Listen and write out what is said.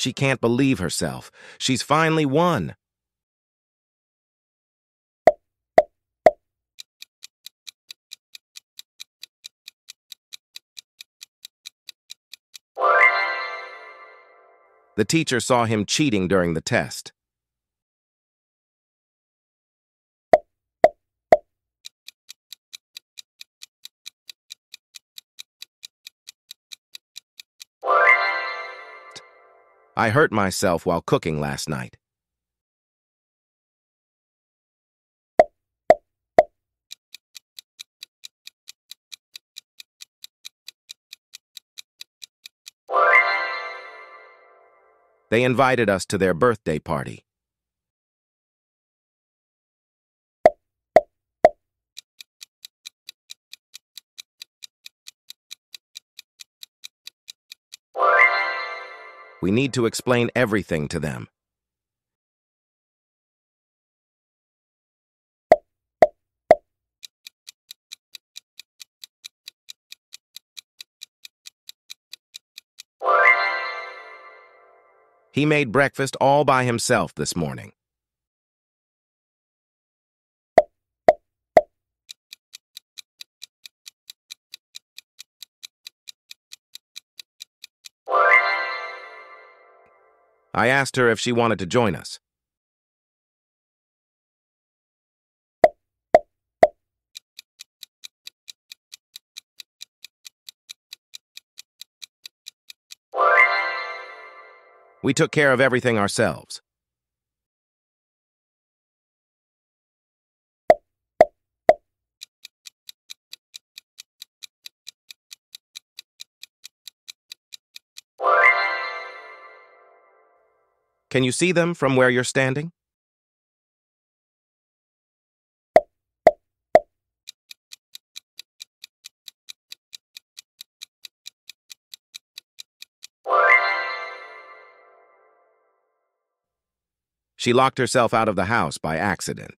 She can't believe herself. She's finally won. The teacher saw him cheating during the test. I hurt myself while cooking last night. They invited us to their birthday party. We need to explain everything to them. He made breakfast all by himself this morning. I asked her if she wanted to join us. We took care of everything ourselves. Can you see them from where you're standing? She locked herself out of the house by accident.